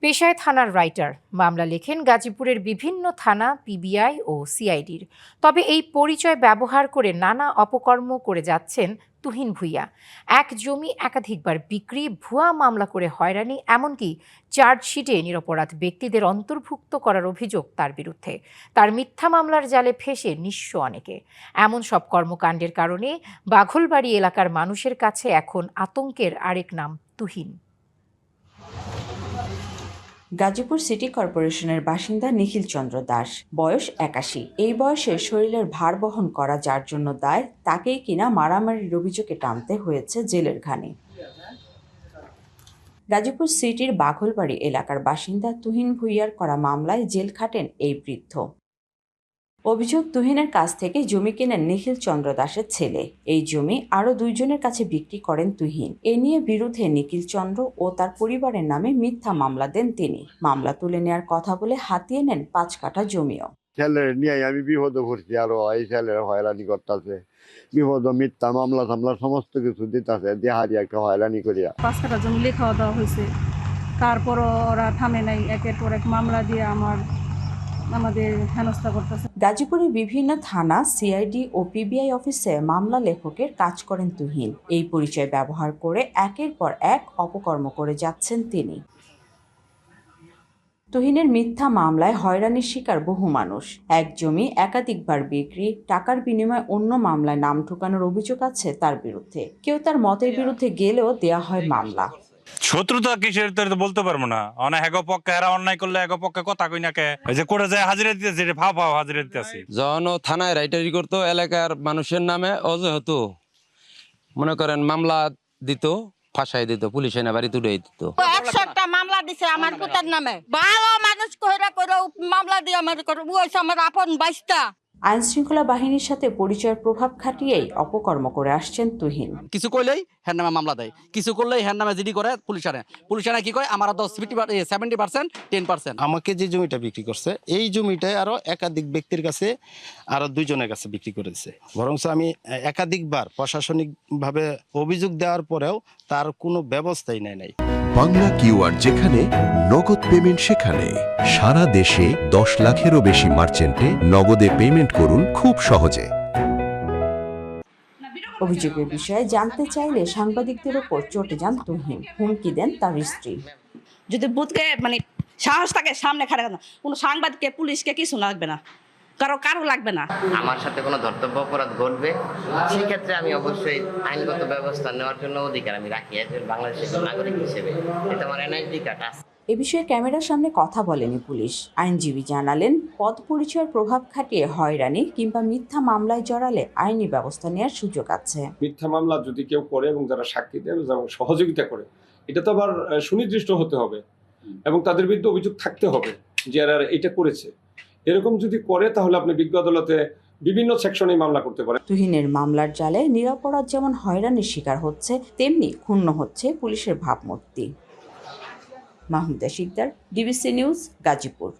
পেশায় থানার রাইটার, মামলা লেখেন গাজীপুরের বিভিন্ন থানা, পিবিআই ও সিআইডির। তবে এই পরিচয় ব্যবহার করে নানা অপকর্ম করে যাচ্ছেন তুহিন ভূঁইয়া। এক জমি একাধিকবার বিক্রি, ভুয়া মামলা করে হয়রানি, এমনকি চার্জশিটে নিরপরাধ ব্যক্তিদের অন্তর্ভুক্ত করার অভিযোগ তার বিরুদ্ধে। তার মিথ্যা মামলার জালে ফেঁসে নিঃস্ব অনেকে। এমন সব কর্মকাণ্ডের কারণে বাঘলবাড়ি এলাকার মানুষের কাছে এখন আতঙ্কের আরেক নাম তুহিন। গাজীপুর সিটি কর্পোরেশনের বাসিন্দা নিখিল চন্দ্র দাস, বয়স ৮১। এই বয়সে শরীরের ভার বহন করা যার জন্য দায়, তাকেই কিনা মারামারির অভিযোগে টানতে হয়েছে জেলের ঘানি। গাজীপুর সিটির বাঘলবাড়ি এলাকার বাসিন্দা তুহিন ভূঁইয়ার করা মামলায় জেল খাটেন এই বৃদ্ধ। অভিযোগ, তুহিনের কাছ থেকে জমি কেনেন নিখিল চন্দ্র দাসের ছেলে। এই জমি আরও দুইজনের কাছে বিক্রি করেন তুহিন। এ নিয়ে বিরুদ্ধে নিখিল চন্দ্র ও তার পরিবারের নামে মিথ্যা মামলা দেন তিনি। মামলা তুলে নেওয়ার কথা বলে হাতিয়ে নেন ৫ কাঠা জমিও। ছেলের নিয়ে আমি বিপদ করছি, আরো এই ছেলের হয়রানি করতেছে, বিপদ মিথ্যা মামলা টামলা সমস্ত কিছু দিতেছে, দেহারি একটা হয়রানি করিয়া। ৫ কাঠা জমি লেখাও দেওয়া হয়েছে, তারপরও ওরা থামে নাই, একের পর এক মামলা দিয়ে আমাদের হেনস্থা করতেছে। গাজীপুরের বিভিন্ন থানা, সিআইডি ও পিবিআই অফিসে মামলা লেখকের কাজ করেন তুহিন। এই পরিচয় ব্যবহার করে একের পর এক অপকর্ম করে যাচ্ছেন তিনি। তুহিনের মিথ্যা মামলায় হয়রানির শিকার বহু মানুষ। এক জমি একাধিকবার বিক্রি, টাকার বিনিময়ে অন্য মামলায় নাম ঢোকানোর অভিযোগ আছে তার বিরুদ্ধে। কেউ তার মতের বিরুদ্ধে গেলেও দেয়া হয় মামলা। শত্রুতা কিসের তো বলতে পারবো না। অনেক এক পক্ষে এরা অন্যায় করলে এক পক্ষে কথা কই না কে, এই যে করে যায় হাজিরা দিতেছে, ফাও ফাও হাজিরা দিতেছি। যখন থানায় রাইটারি করতো, এলাকার মানুষের নামে অজেহত মনে করেন মামলা দিত, ফাঁসাই দিত, পুলিশ এনে বাড়ি তুলে দিত। ১০০টা মামলা দিছে আমার পুতার নামে। ভালো মানুষ কইরা কইরা মামলা দিয়ে আমার আপন বাইশটা। আইন শৃঙ্খলা বাহিনীর সাথে পরিচয়ের প্রভাব খাটিয়েই অপকর্ম করে আসছেন তুহিন। কিছু কইলেই হ্যার নামে মামলা দেয়, কিছু করলেই হ্যার নামে জিডি করে পুলিশ আনে কি কয় আমার 70% 10%। আমাকে যে জমিটা বিক্রি করছে, এই জমিটাই আরো একাধিক ব্যক্তির কাছে, আরো দুইজনের কাছে বিক্রি করেছে। বরং আমি একাধিকবার প্রশাসনিক ভাবে অভিযোগ দেওয়ার পরেও তার কোনো ব্যবস্থাই নাই। বাংলা কিউআর, যেখানে নগদ পেমেন্ট সেখানে। সারা দেশে 10 লাখেরও বেশি মার্চেন্টে নগদে পেমেন্ট করুন খুব সহজে। অভিযোগের বিষয়ে জানতে চাইলে সাংবাদিকদের ওপর চটে যান তুহিন। হুমকি দেন তার স্ত্রী। যদি বুথকে সাহস থাকে সামনে খাড়া কোনো সাংবাদিককে, পুলিশকে কিছু লাগবে না, কারো লাগবে না। আমার সাথে কোনো ধর্তব্য অপরাধ ঘটবে, সেক্ষেত্রে আমি অবশ্যই আইনগত ব্যবস্থা নেওয়ার জন্য অধিকার আমি রাখি বাংলাদেশের নাগরিক হিসেবে। এটা আমার এনআইডি কার্ড আছে। এ বিষয়ে ক্যামেরার সামনে কথা বলেনি পুলিশ। আইনজীবী জানালেন, পদ পরিচয়ের প্রভাব খাটিয়ে হয়রানি কিংবা মিথ্যা মামলায় জড়ালে আইনি ব্যবস্থা নেওয়ার সুযোগ আছে। মিথ্যা মামলা যদি কেউ করে এবং যারা সাক্ষী দেয় এবং সহযোগিতা করে, এটা তো আবার সুনির্দিষ্ট হতে হবে এবং তাদের বিরুদ্ধে অভিযোগ থাকতে হবে যে এরা এটা করেছে। এরকম যদি করে তাহলে আপনি বিজ্ঞ আদালতে বিভিন্ন সেকশনে মামলা করতে পারেন। তুহিনের মামলার জালে নিরপরাধ যেমন হয়রানির শিকার হচ্ছে, তেমনি ক্ষুণ্ণ হচ্ছে পুলিশের ভাবমূর্তি। Mahmuda Sikder, DBC news, Gazipur.